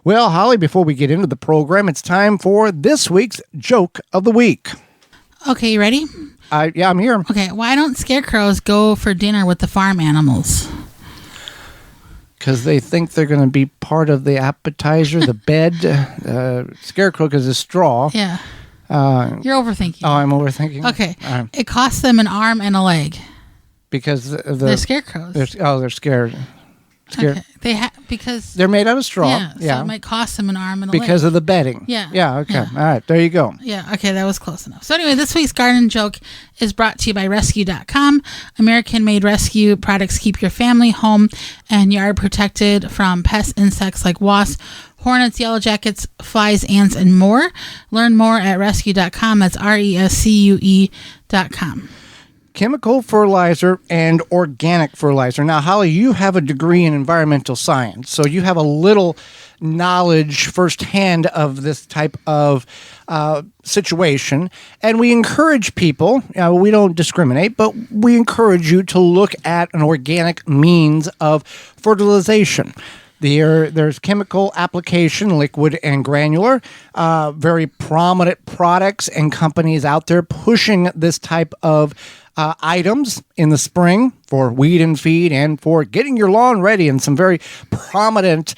Well, Holly, before we get into the program, it's time for this week's Joke of the Week. Okay, you ready? Yeah, I'm here. Okay, why don't scarecrows go for dinner with the farm animals? Because they think they're going to be part of the appetizer, the bed. Scarecrow because it's straw. Yeah. You're overthinking. Oh, I'm overthinking? Okay. It costs them an arm and a leg. Because they're scarecrows. They're scared. Okay. Because they're made out of straw. Yeah, so it might cost them an arm and a leg. Because of the bedding. Yeah. Yeah, okay. Yeah. All right, there you go. Yeah, okay, that was close enough. So anyway, this week's garden joke is brought to you by Rescue.com. American-made rescue products keep your family, home, and yard protected from pest insects like wasps, hornets, yellow jackets, flies, ants, and more. Learn more at Rescue.com. That's RESCUE.com. Chemical fertilizer and organic fertilizer. Now, Holly, you have a degree in environmental science, so you have a little knowledge firsthand of this type of situation. And we encourage people, we don't discriminate, but we encourage you to look at an organic means of fertilization. There's chemical application, liquid and granular, very prominent products and companies out there pushing this type of items in the spring for weed and feed and for getting your lawn ready, and some very prominent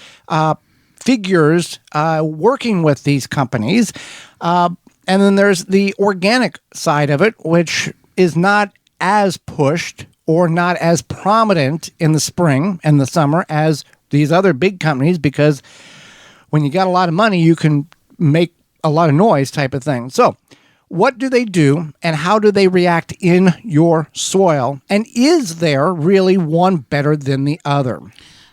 figures working with these companies. And then there's the organic side of it, which is not as pushed or not as prominent in the spring and the summer as these other big companies, because when you got a lot of money, you can make a lot of noise type of thing. So what do they do, and how do they react in your soil? And is there really one better than the other?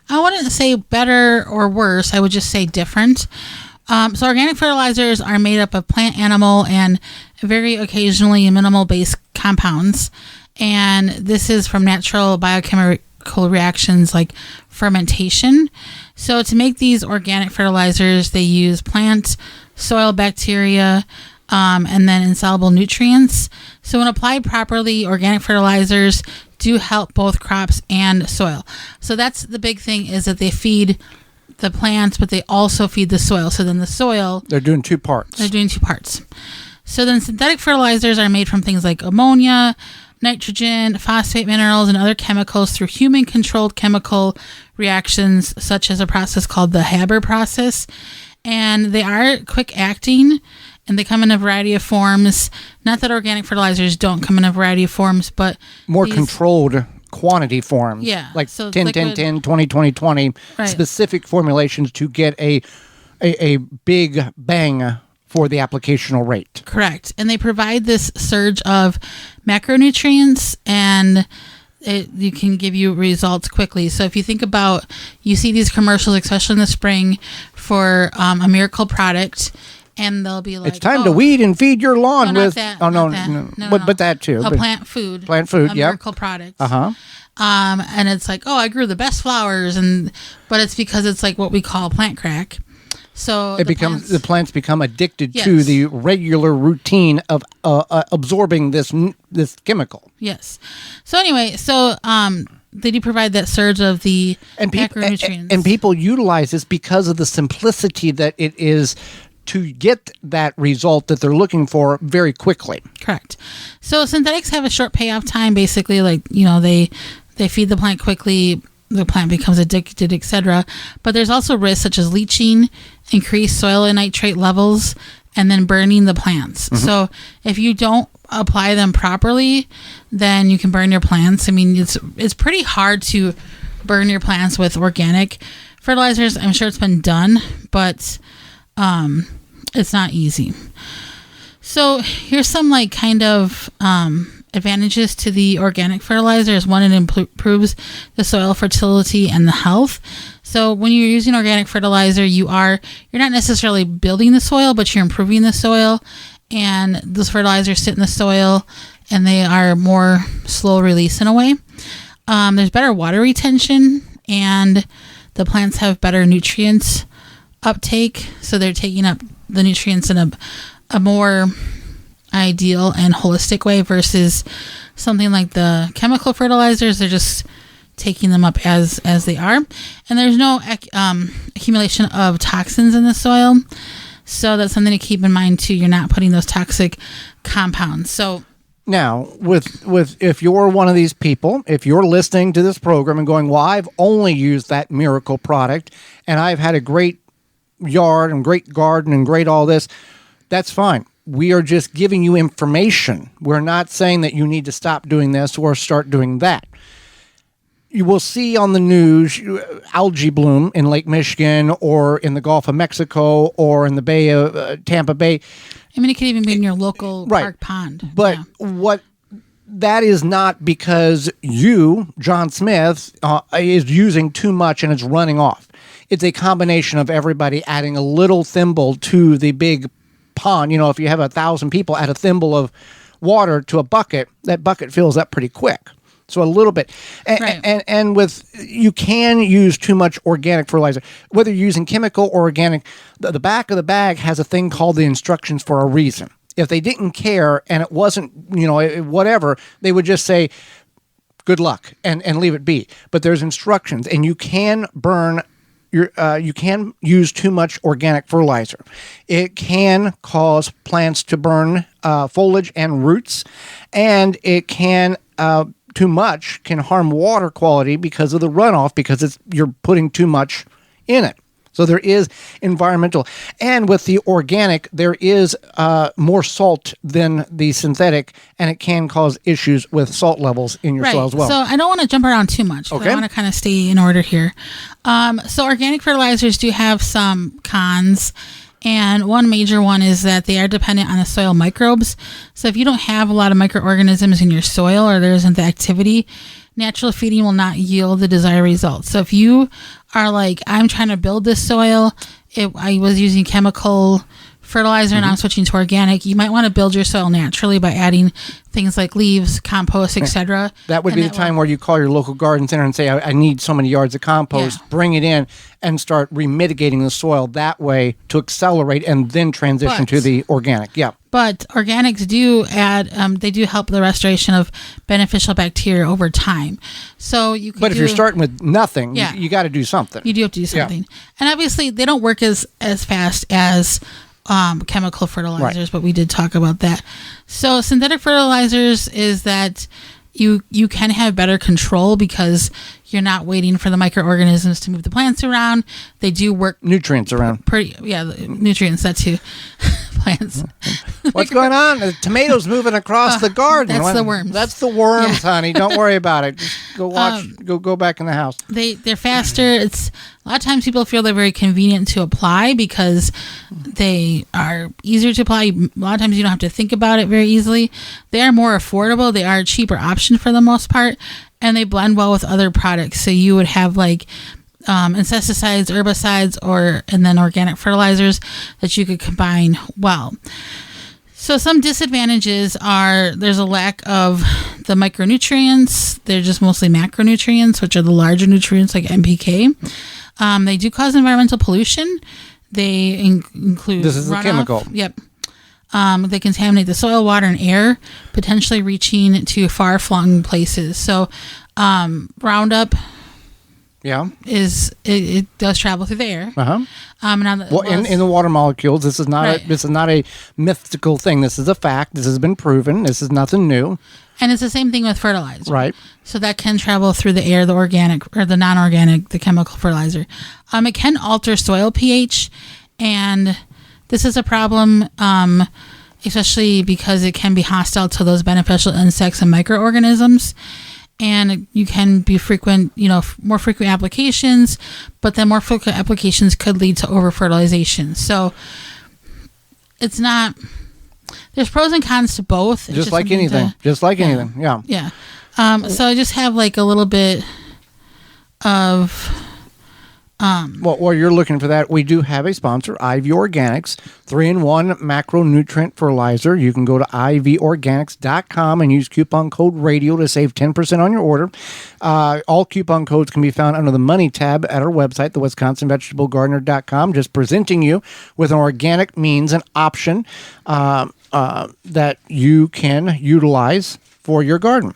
I wouldn't say better or worse. I would just say different. So organic fertilizers are made up of plant, animal, and very occasionally minimal-based compounds. And this is from natural biochemical reactions like fermentation. So to make these organic fertilizers, they use plant, soil bacteria, and then insoluble nutrients. So when applied properly, organic fertilizers do help both crops and soil. So that's the big thing, is that they feed the plants, but they also feed the soil. So then the soil... They're doing two parts. So then synthetic fertilizers are made from things like ammonia, nitrogen, phosphate minerals, and other chemicals through human-controlled chemical reactions, such as a process called the Haber process. And they are quick-acting, and they come in a variety of forms. Not that organic fertilizers don't come in a variety of forms, but more controlled quantity forms. Yeah. Like so 10, liquid, 10, 10, 20, 20, 20, right. Specific formulations to get a big bang for the applicational rate. Correct. And they provide this surge of macronutrients, and you can give you results quickly. So if you think about, you see these commercials, especially in the spring, for a miracle product, and they'll be like, it's time to weed and feed your lawn with... But that too. Plant food. Plant food, a miracle product. Uh-huh. And it's like, I grew the best flowers, but it's because it's like what we call plant crack. So the plants become addicted to the regular routine of absorbing this chemical. Yes. So anyway, they do provide that surge of the macronutrients. And people utilize this because of the simplicity that it is to get that result that they're looking for very quickly. Correct. So synthetics have a short payoff time, basically, like, they feed the plant quickly, the plant becomes addicted, etc. But there's also risks such as leaching, increased soil and nitrate levels, and then burning the plants. Mm-hmm. So if you don't apply them properly, then you can burn your plants. I mean, it's pretty hard to burn your plants with organic fertilizers. I'm sure it's been done, but it's not easy. So here's some advantages to the organic fertilizers. One, it improves the soil fertility and the health. So when you're using organic fertilizer, you're not necessarily building the soil, but you're improving the soil. And those fertilizers sit in the soil, and they are more slow release in a way. There's better water retention, and the plants have better nutrients uptake. So they're taking up the nutrients in a more ideal and holistic way versus something like the chemical fertilizers. They're just taking them up as they are. And there's no accumulation of toxins in the soil. So that's something to keep in mind too. You're not putting those toxic compounds. So now, with if you're one of these people, if you're listening to this program and going, well, I've only used that miracle product and I've had a great yard and great garden and great all this, that's fine. We are just giving you information. We're not saying that you need to stop doing this or start doing that. You will see on the news algae bloom in Lake Michigan or in the Gulf of Mexico or in the Bay of Tampa Bay. I mean, it could even be in your local park pond. But what that is not because you, John Smith, is using too much and it's running off. It's a combination of everybody adding a little thimble to the big pond. You know, if you have 1,000 people add a thimble of water to a bucket, that bucket fills up pretty quick. So a little bit. And with, you can use too much organic fertilizer. Whether you're using chemical or organic, the back of the bag has a thing called the instructions for a reason. If they didn't care and it wasn't, whatever, they would just say, good luck and leave it be. But there's instructions, and you can burn you can use too much organic fertilizer. It can cause plants to burn foliage and roots, and it can too much can harm water quality because of the runoff, because you're putting too much in it. So there is environmental. And with the organic, there is more salt than the synthetic, and it can cause issues with salt levels in your soil as well. So I don't want to jump around too much. Okay. I want to kind of stay in order here. So organic fertilizers do have some cons. And one major one is that they are dependent on the soil microbes. So if you don't have a lot of microorganisms in your soil, or there isn't the activity, natural feeding will not yield the desired results. So if you are like, I'm trying to build this soil, I was using chemical fertilizer and I'm switching to organic, you might want to build your soil naturally by adding things like leaves, compost, etc. That would be the time where you call your local garden center and say, I need so many yards of compost, bring it in and start remitigating the soil that way to accelerate and then transition to the organic. Yeah. But organics do add, they do help the restoration of beneficial bacteria over time. So you can But if you're starting with nothing, you got to do something. You do have to do something. Yeah. And obviously they don't work as fast as chemical fertilizers, but we did talk about that. So synthetic fertilizers is that you can have better control because you're not waiting for the microorganisms to move the plants around. They do work nutrients around. Nutrients, that too. Plants. What's going on? The tomatoes moving across the garden. That's the worms. That's the worms, honey. Don't worry about it. Just go watch. Go back in the house. They're faster. It's a lot of times people feel they're very convenient to apply because they are easier to apply. A lot of times you don't have to think about it very easily. They are more affordable. They are a cheaper option for the most part, and they blend well with other products. So you would have like insecticides, herbicides, and then organic fertilizers that you could combine well. So some disadvantages are there's a lack of the micronutrients. They're just mostly macronutrients, which are the larger nutrients like NPK. They do cause environmental pollution. They include this is runoff. A chemical. Yep. They contaminate the soil, water, and air, potentially reaching to far-flung places. So Roundup it does travel through the air. In the water molecules, this is not a mythical thing. This is a fact. This has been proven. This is nothing new. And it's the same thing with fertilizer. Right. So that can travel through the air, the organic or the non-organic, the chemical fertilizer. It can alter soil pH, and this is a problem, especially because it can be hostile to those beneficial insects and microorganisms. And you can be more frequent applications, but then more frequent applications could lead to over-fertilization. So it's not, there's pros and cons to both. Just like anything. Yeah. Yeah. So I just have like a little bit of... while you're looking for that, we do have a sponsor, IV Organics, 3-in-1 macronutrient fertilizer. You can go to ivorganics.com and use coupon code RADIO to save 10% on your order. All coupon codes can be found under the Money tab at our website, thewisconsinvegetablegardener.com, just presenting you with an organic means, an option that you can utilize for your garden.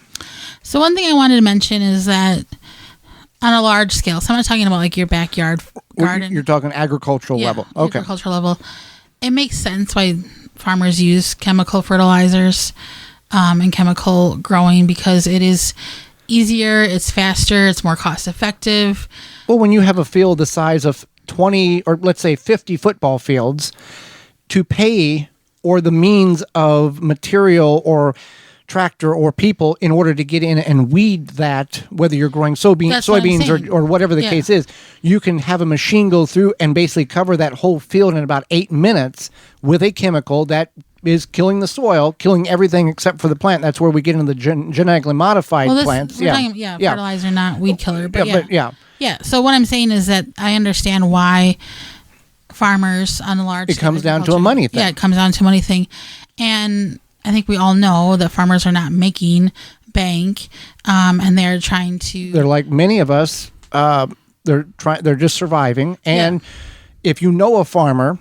So one thing I wanted to mention is that On a large scale. So I'm not talking about like your backyard garden. You're talking agricultural level. Okay. Agricultural level. It makes sense why farmers use chemical fertilizers and chemical growing, because it is easier, it's faster, it's more cost effective. Well, when you have a field the size of 20 or let's say 50 football fields, to pay or the means of material or tractor or people in order to get in and weed that, whether you're growing soybeans or whatever the case is, you can have a machine go through and basically cover that whole field in about 8 minutes with a chemical that is killing the soil, killing everything except for the plant. That's where we get into the genetically modified plants. Fertilizer, not weed killer. But yeah. So what I'm saying is that I understand why farmers on a large scale, it comes down to a money thing. Yeah, it comes down to a money thing. And I think we all know that farmers are not making bank, and they're trying to. They're like many of us. They're just surviving. And if you know a farmer,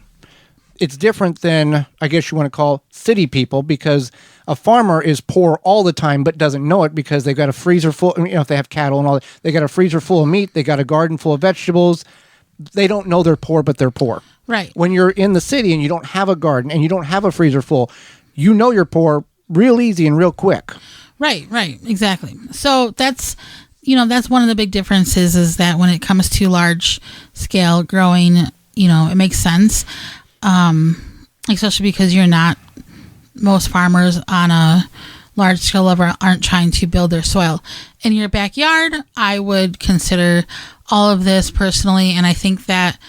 it's different than, I guess you want to call, city people, because a farmer is poor all the time but doesn't know it, because they've got a freezer full. If they have cattle and all that, they got a freezer full of meat. They got a garden full of vegetables. They don't know they're poor, but they're poor. Right. When you're in the city and you don't have a garden and you don't have a freezer full, you know you're poor real easy and real quick. Right, exactly. So that's one of the big differences, is that when it comes to large scale growing, it makes sense, especially because most farmers on a large scale level aren't trying to build their soil. In your backyard, I would consider all of this personally, and I think that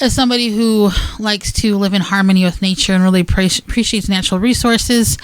as somebody who likes to live in harmony with nature and really appreciates natural resources,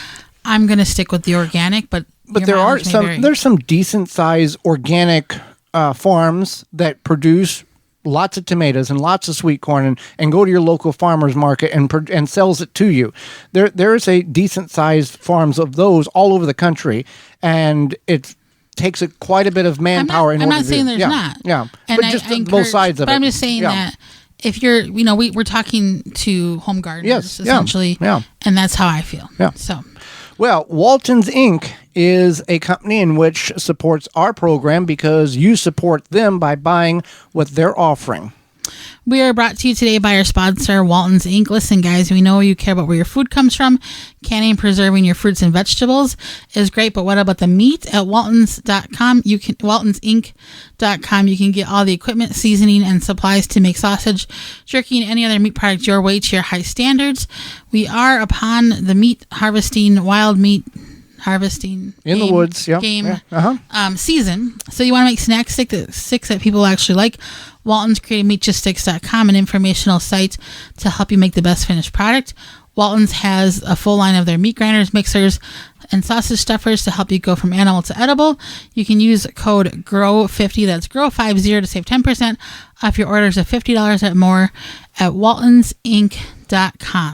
I'm going to stick with the organic. But there's some decent sized organic farms that produce lots of tomatoes and lots of sweet corn and go to your local farmer's market and sells it to you. There's a decent sized farms of those all over the country, and it takes quite a bit of manpower. I'm not saying there's not. Yeah, and but just both sides of it. But I'm just saying that if you're, we're talking to home gardeners essentially, and that's how I feel. Yeah. So, well, Walton's Inc. is a company in which supports our program because you support them by buying what they're offering. We are brought to you today by our sponsor, Walton's Inc. Listen, guys, we know you care about where your food comes from. Canning and preserving your fruits and vegetables is great, but what about the meat? At waltons.com, waltonsinc.com, you can get all the equipment, seasoning, and supplies to make sausage, jerky, and any other meat product your way to your high standards. We are upon the meat harvesting, wild meat harvesting in the woods season. So you want to make snack sticks that people actually like. Walton's created meatjuststicks.com, an informational site to help you make the best finished product. Walton's has a full line of their meat grinders, mixers, and sausage stuffers to help you go from animal to edible. You can use code GROW50, that's GROW50, to save 10% off your orders of $50 or more at waltonsinc.com.